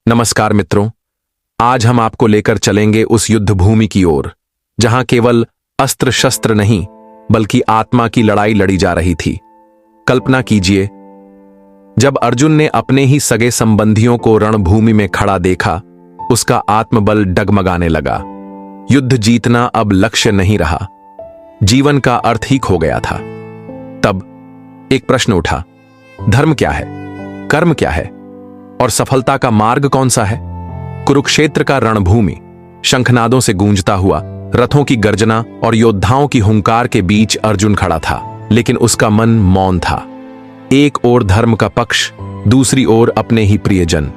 नमस्कार मित्रों, आज हम आपको लेकर चलेंगे उस युद्ध भूमि की ओर जहां केवल अस्त्र शस्त्र नहीं बल्कि आत्मा की लड़ाई लड़ी जा रही थी। कल्पना कीजिए, जब अर्जुन ने अपने ही सगे संबंधियों को रणभूमि में खड़ा देखा, उसका आत्मबल डगमगाने लगा। युद्ध जीतना अब लक्ष्य नहीं रहा, जीवन का अर्थ ही खो गया था। तब एक प्रश्न उठा, धर्म क्या है, कर्म क्या है और सफलता का मार्ग कौन सा है? कुरुक्षेत्र का रणभूमि शंखनादों से गूंजता हुआ, रथों की गर्जना और योद्धाओं की हुंकार के बीच अर्जुन खड़ा था, लेकिन उसका मन मौन था। एक ओर धर्म का पक्ष, दूसरी ओर अपने ही प्रियजन।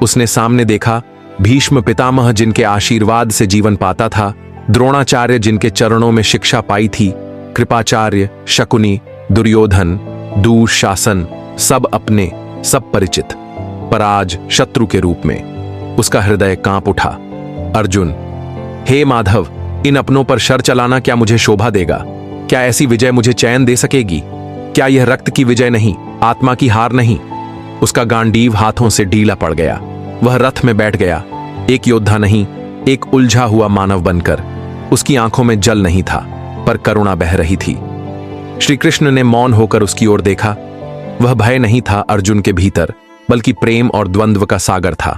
उसने सामने देखा भीष्म पितामह जिनके आशीर्वाद से जीवन पाता था, द्रोणाचार्य जिनके चरणों में शिक्षा पाई थी, कृपाचार्य, शकुनी, दुर्योधन, दुःशासन, सब अपने, सब परिचित, पर आज शत्रु के रूप में। उसका हृदय कांप उठा। अर्जुन, हे माधव, इन अपनों पर शर चलाना क्या मुझे शोभा देगा? क्या ऐसी विजय मुझे चैन दे सकेगी? क्या यह रक्त की विजय नहीं, आत्मा की हार नहीं? उसका गांडीव हाथों से ढीला पड़ गया। वह रथ में बैठ गया, एक योद्धा नहीं, एक उलझा हुआ मानव बनकर। उसकी आंखों में जल नहीं था, पर करुणा बह रही थी। श्री कृष्ण ने मौन होकर उसकी ओर देखा। वह भय नहीं था अर्जुन के भीतर, बल्कि प्रेम और द्वंद्व का सागर था।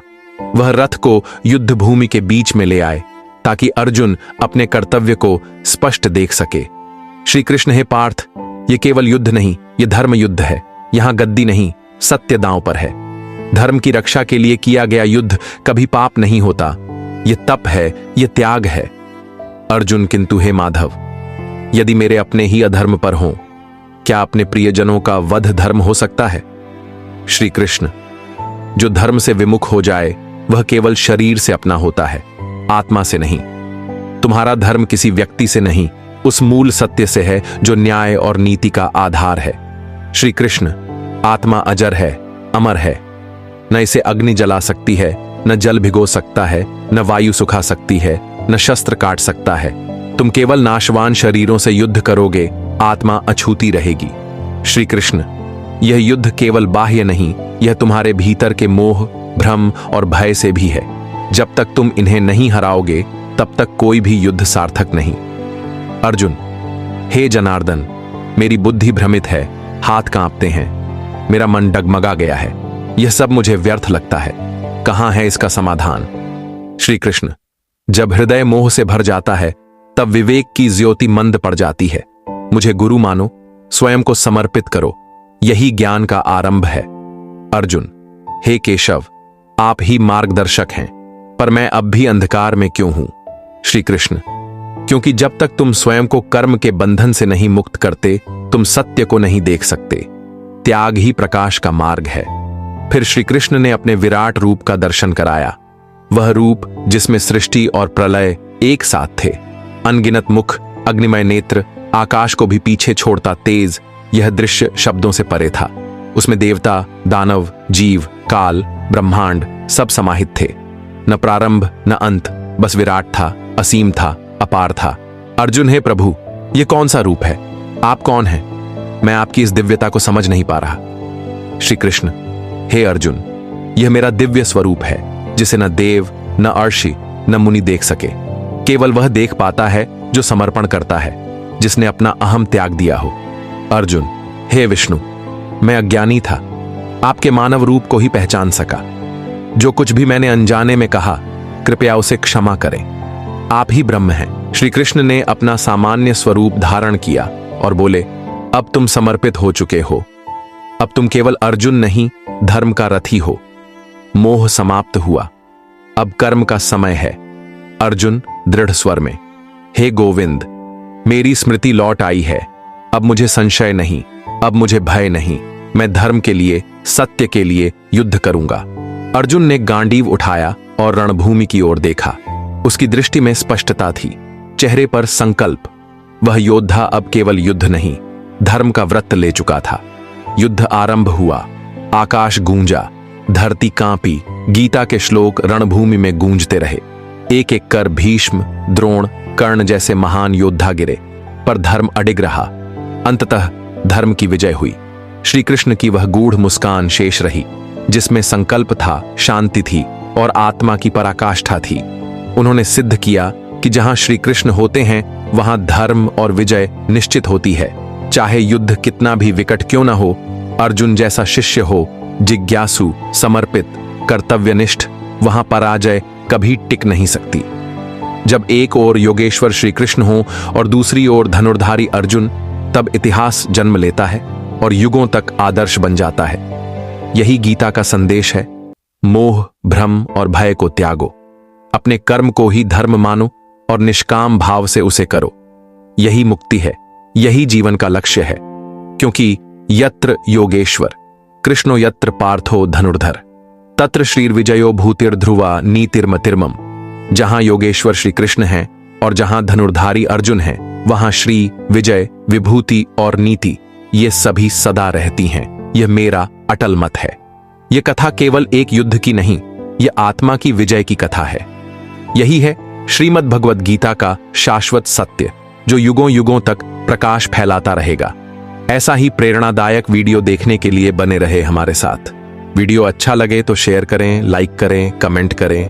वह रथ को युद्ध भूमि के बीच में ले आए ताकि अर्जुन अपने कर्तव्य को स्पष्ट देख सके। श्री कृष्ण, हे पार्थ, ये केवल युद्ध नहीं, ये धर्म युद्ध है। यहां गद्दी नहीं, सत्य दांव पर है। धर्म की रक्षा के लिए किया गया युद्ध कभी पाप नहीं होता। ये तप है, ये त्याग है। अर्जुन, किंतु हे माधव, यदि मेरे अपने ही अधर्म पर हों, क्या अपने प्रियजनों का वध धर्म हो सकता है? श्री कृष्ण, जो धर्म से विमुख हो जाए वह केवल शरीर से अपना होता है, आत्मा से नहीं। तुम्हारा धर्म किसी व्यक्ति से नहीं, उस मूल सत्य से है जो न्याय और नीति का आधार है। श्री कृष्ण, आत्मा अजर है, अमर है। न इसे अग्नि जला सकती है, न जल भिगो सकता है, न वायु सुखा सकती है, न शस्त्र काट सकता है। तुम केवल नाशवान शरीरों से युद्ध करोगे, आत्मा अछूती रहेगी। श्री कृष्ण, यह युद्ध केवल बाह्य नहीं, यह तुम्हारे भीतर के मोह, भ्रम और भय से भी है। जब तक तुम इन्हें नहीं हराओगे, तब तक कोई भी युद्ध सार्थक नहीं। अर्जुन, हे जनार्दन, मेरी बुद्धि भ्रमित है, हाथ कांपते हैं, मेरा मन डगमगा गया है। यह सब मुझे व्यर्थ लगता है। कहां है इसका समाधान? श्री कृष्ण, जब हृदय मोह से भर जाता है, तब विवेक की ज्योति मंद पड़ जाती है। मुझे गुरु मानो, स्वयं को समर्पित करो, यही ज्ञान का आरंभ है। अर्जुन, हे केशव, आप ही मार्गदर्शक हैं, पर मैं अब भी अंधकार में क्यों हूं? श्री कृष्ण, क्योंकि जब तक तुम स्वयं को कर्म के बंधन से नहीं मुक्त करते, तुम सत्य को नहीं देख सकते। त्याग ही प्रकाश का मार्ग है। फिर श्री कृष्ण ने अपने विराट रूप का दर्शन कराया, वह रूप जिसमें सृष्टि और प्रलय एक साथ थे। अनगिनत मुख, अग्निमय नेत्र, आकाश को भी पीछे छोड़ता तेज, यह दृश्य शब्दों से परे था। उसमें देवता, दानव, जीव, काल, ब्रह्मांड सब समाहित थे। न प्रारंभ न अंत, बस विराट था, असीम था, अपार था। अर्जुन, हे प्रभु, यह कौन सा रूप है? आप कौन हैं? मैं आपकी इस दिव्यता को समझ नहीं पा रहा। श्री कृष्ण, हे अर्जुन, यह मेरा दिव्य स्वरूप है, जिसे न देव, न अर्षि, न मुनि देख सके। केवल वह देख पाता है जो समर्पण करता है, जिसने अपना अहम त्याग दिया हो। अर्जुन, हे विष्णु, मैं अज्ञानी था, आपके मानव रूप को ही पहचान सका। जो कुछ भी मैंने अनजाने में कहा, कृपया उसे क्षमा करें। आप ही ब्रह्म हैं। श्री कृष्ण ने अपना सामान्य स्वरूप धारण किया और बोले, अब तुम समर्पित हो चुके हो। अब तुम केवल अर्जुन नहीं, धर्म का रथी हो। मोह समाप्त हुआ, अब कर्म का समय है। अर्जुन दृढ़ स्वर में, हे गोविंद, मेरी स्मृति लौट आई है। अब मुझे संशय नहीं, अब मुझे भय नहीं। मैं धर्म के लिए, सत्य के लिए युद्ध करूंगा। अर्जुन ने गांडीव उठाया और रणभूमि की ओर देखा। उसकी दृष्टि में स्पष्टता थी, चेहरे पर संकल्प। वह योद्धा अब केवल युद्ध नहीं, धर्म का व्रत ले चुका था। युद्ध आरंभ हुआ, आकाश गूंजा, धरती कांपी, गीता के श्लोक रणभूमि में गूंजते रहे। एक एक कर भीष्म, द्रोण, कर्ण जैसे महान योद्धा गिरे, पर धर्म अडिग रहा। अंततः धर्म की विजय हुई। श्री कृष्ण की वह गूढ़ मुस्कान शेष रही, जिसमें संकल्प था, शांति थी और आत्मा की पराकाष्ठा थी। उन्होंने सिद्ध किया कि जहां श्री कृष्ण होते हैं वहां धर्म और विजय निश्चित होती है। चाहे युद्ध कितना भी विकट क्यों न हो, अर्जुन जैसा शिष्य हो, जिज्ञासु, समर्पित, कर्तव्यनिष्ठ, वहां पराजय कभी टिक नहीं सकती। जब एक ओर योगेश्वर श्री कृष्ण हो और दूसरी ओर धनुर्धारी अर्जुन, तब इतिहास जन्म लेता है और युगों तक आदर्श बन जाता है। यही गीता का संदेश है। मोह, भ्रम और भय को त्यागो, अपने कर्म को ही धर्म मानो और निष्काम भाव से उसे करो। यही मुक्ति है, यही जीवन का लक्ष्य है। क्योंकि यत्र योगेश्वर कृष्णो यत्र पार्थो धनुर्धर तत्र श्रीर्विजयो भूतिर्ध्रुवा नीतिर्मतिर्मम। जहां योगेश्वर श्री कृष्ण हैं और जहां धनुर्धारी अर्जुन हैं, वहां श्री, विजय, विभूति और नीति ये सभी सदा रहती हैं। यह मेरा अटल मत है। यह कथा केवल एक युद्ध की नहीं, यह आत्मा की विजय की कथा है। यही है श्रीमद् भगवद गीता का शाश्वत सत्य, जो युगों युगों तक प्रकाश फैलाता रहेगा। ऐसा ही प्रेरणादायक वीडियो देखने के लिए बने रहे हमारे साथ। वीडियो अच्छा लगे तो शेयर करें, लाइक करें, कमेंट करें